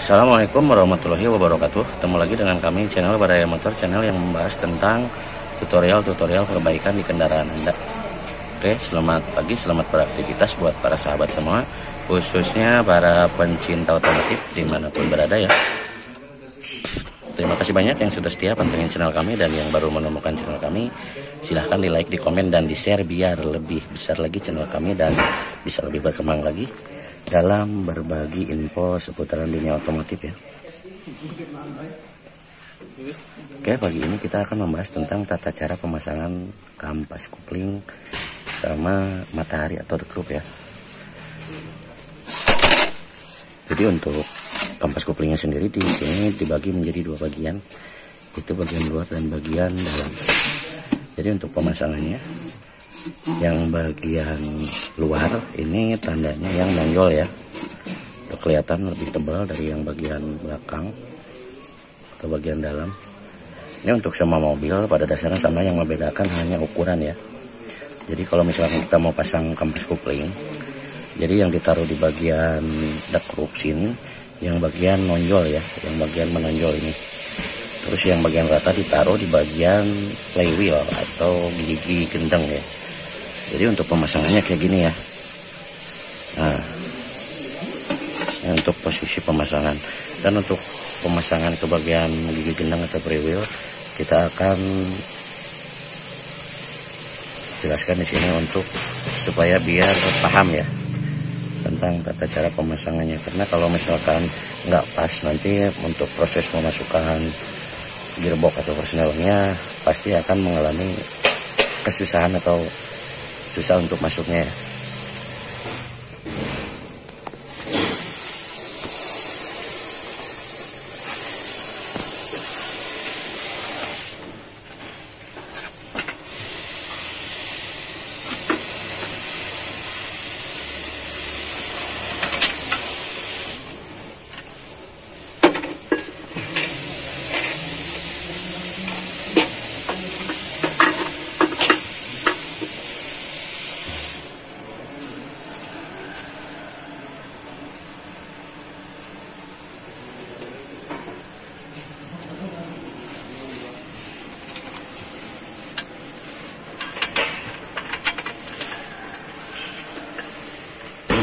Assalamualaikum warahmatullahi wabarakatuh. Ketemu lagi dengan kami channel Baraya Motor, channel yang membahas tentang tutorial perbaikan di kendaraan Anda. Oke, selamat pagi, selamat beraktivitas buat para sahabat semua, khususnya para pencinta otomotif dimanapun berada ya. Terima kasih banyak yang sudah setia pantengin channel kami, dan yang baru menemukan channel kami silahkan di like, di komen, dan di share biar lebih besar lagi channel kami dan bisa lebih berkembang lagi dalam berbagi info seputaran dunia otomotif ya. Oke, pagi ini kita akan membahas tentang tata cara pemasangan kampas kopling sama matahari atau dekrup ya. Jadi untuk kampas koplingnya sendiri di sini dibagi menjadi dua bagian, itu bagian luar dan bagian dalam. Jadi untuk pemasangannya, yang bagian luar ini tandanya yang menonjol ya, kelihatan lebih tebal dari yang bagian belakang atau bagian dalam. Ini untuk semua mobil pada dasarnya sama, yang membedakan hanya ukuran ya. Jadi kalau misalkan kita mau pasang kampas kopling, jadi yang ditaruh di bagian dekrup sini yang bagian nonjol ya, yang bagian menonjol ini. Terus yang bagian rata ditaruh di bagian flywheel atau gigi gendeng ya. Jadi untuk pemasangannya kayak gini ya. Nah, ini untuk posisi pemasangan. Dan untuk pemasangan ke bagian gigi gendang atau flywheel, kita akan jelaskan di sini untuk supaya biar paham ya tentang tata cara pemasangannya. Karena kalau misalkan nggak pas, nanti untuk proses memasukkan gearbox atau persnelnya pasti akan mengalami kesusahan atau susah untuk masuknya.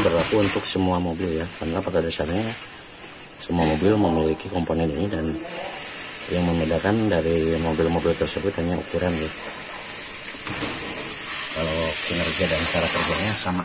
Berlaku untuk semua mobil ya, karena pada dasarnya semua mobil memiliki komponen ini, dan yang membedakan dari mobil-mobil tersebut hanya ukuran ya. Kalau kinerja dan cara kerjanya sama.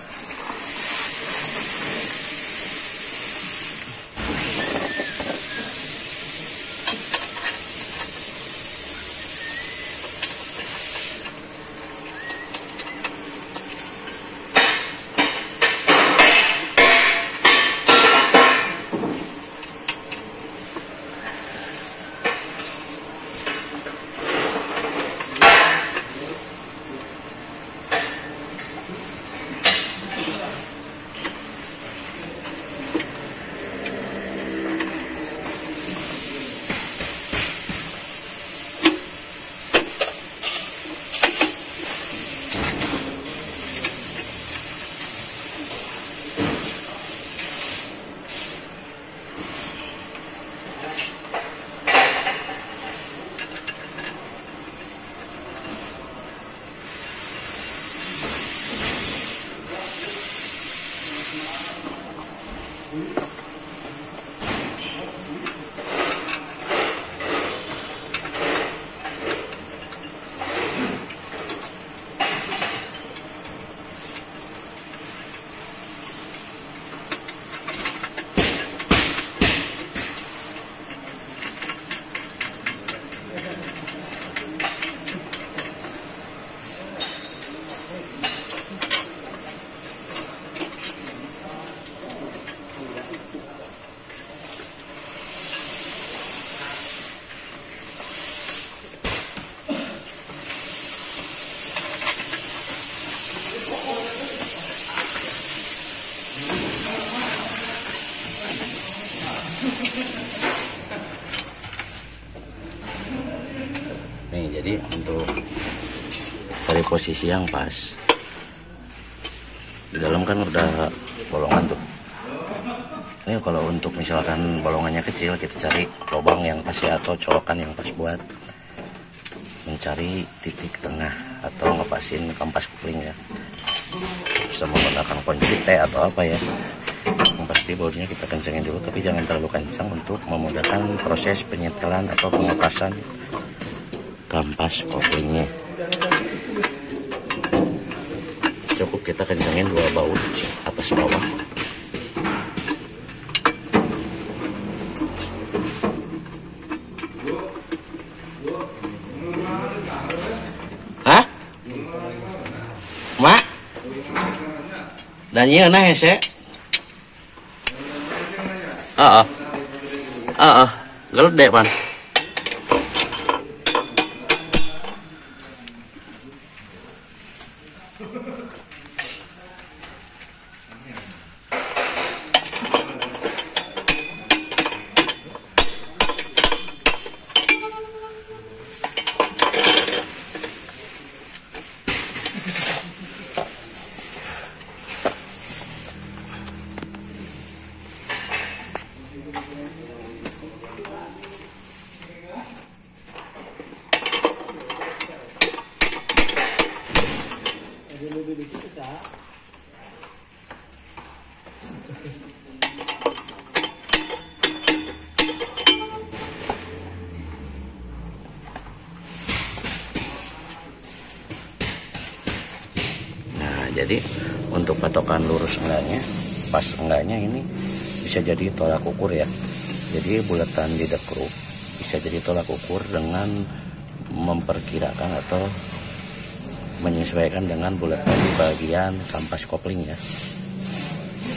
Nih, jadi untuk cari posisi yang pas, di dalam kan udah bolongan tuh. Ini kalau untuk misalkan bolongannya kecil, kita cari lubang yang pas ya, atau colokan yang pas buat mencari titik tengah atau ngepasin kampas kopling ya. Bisa menggunakan kunci T atau apa ya. Yang pasti bautnya kita kencangin dulu, tapi jangan terlalu kencang untuk memudahkan proses penyetelan atau pengepasan kampas koplingnya. Cukup kita kencangin 2 baut atas bawah. Hah? Mak? Dan iya nah hese. Geledek pan. Nah, jadi untuk patokan lurus enggaknya, pas enggaknya ini bisa jadi tolak ukur ya. Jadi bulatan di dekruk bisa jadi tolak ukur dengan memperkirakan atau menyesuaikan dengan bulatan di bagian kampas kopling ya.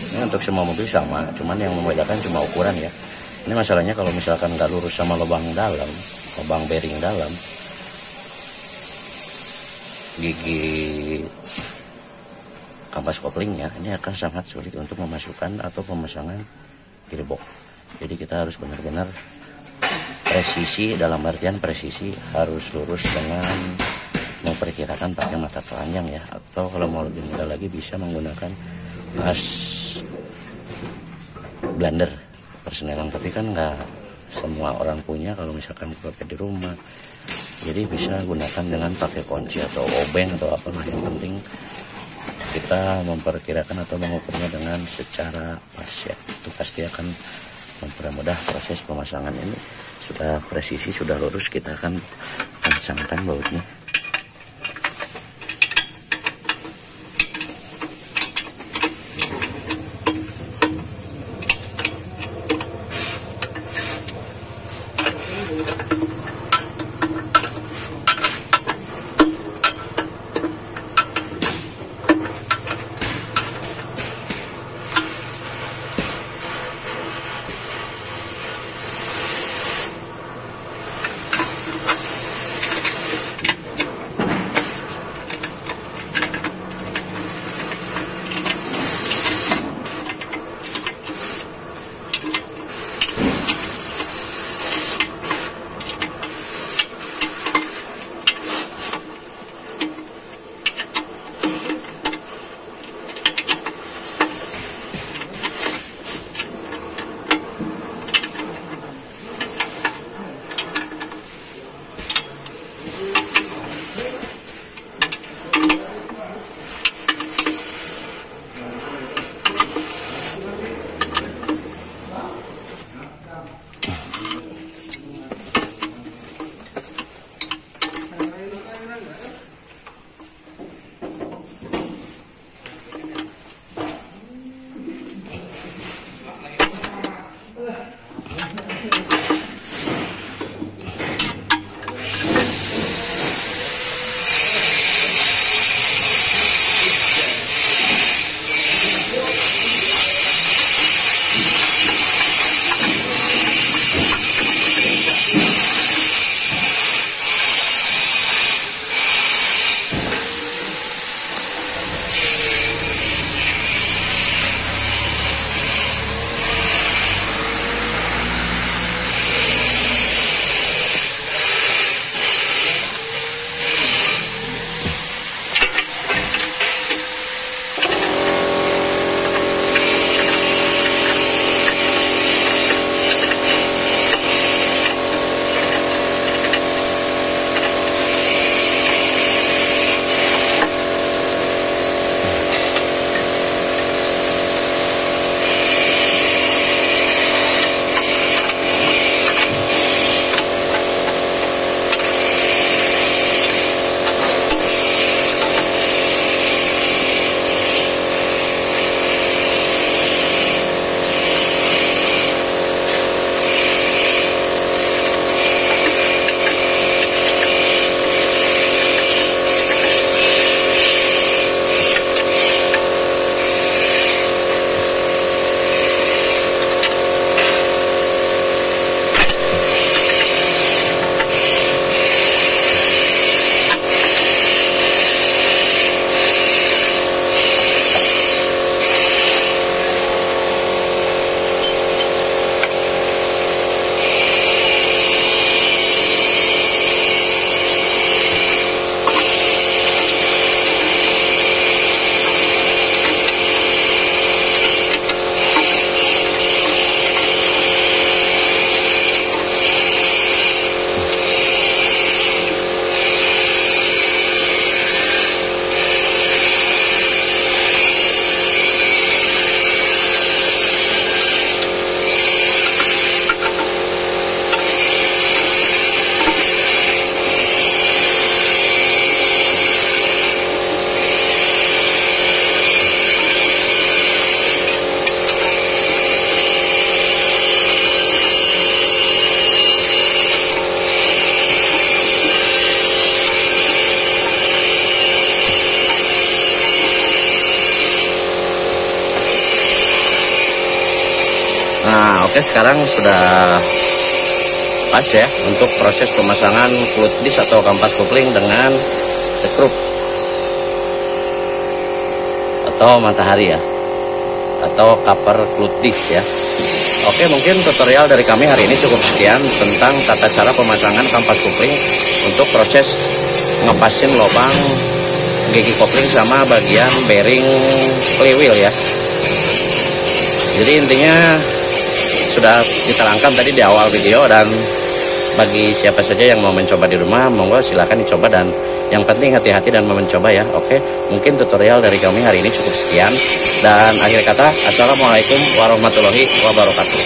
Ini untuk semua mobil sama, cuman yang membedakan cuma ukuran ya. Ini masalahnya kalau misalkan nggak lurus sama lubang dalam, lubang bearing dalam, gigi kampas koplingnya ini akan sangat sulit untuk memasukkan atau pemasangan gearbox. Jadi kita harus benar-benar presisi, dalam artian presisi harus lurus dengan memperkirakan pakai mata telanjang ya, atau kalau mau lebih mudah lagi bisa menggunakan as blender persenelang, tapi kan nggak semua orang punya kalau misalkan pakai di rumah. Jadi bisa gunakan dengan pakai kunci atau obeng atau apalah, yang penting kita memperkirakan atau mengukurnya dengan secara pas ya. Itu pasti akan mempermudah proses pemasangan. Ini sudah presisi, sudah lurus, kita akan kencangkan bautnya. Oke, sekarang sudah pas ya untuk proses pemasangan fluid disk atau kampas kopling dengan sekrup atau matahari ya, atau cover fluid disk ya. Oke, mungkin tutorial dari kami hari ini cukup sekian tentang tata cara pemasangan kampas kopling untuk proses ngepasin lubang gigi kopling sama bagian bearing flywheel ya. Jadi intinya sudah kita rangkam tadi di awal video, dan bagi siapa saja yang mau mencoba di rumah, monggo silahkan dicoba, dan yang penting hati-hati dan mau mencoba ya. Oke, mungkin tutorial dari kami hari ini cukup sekian, dan akhir kata, assalamualaikum warahmatullahi wabarakatuh.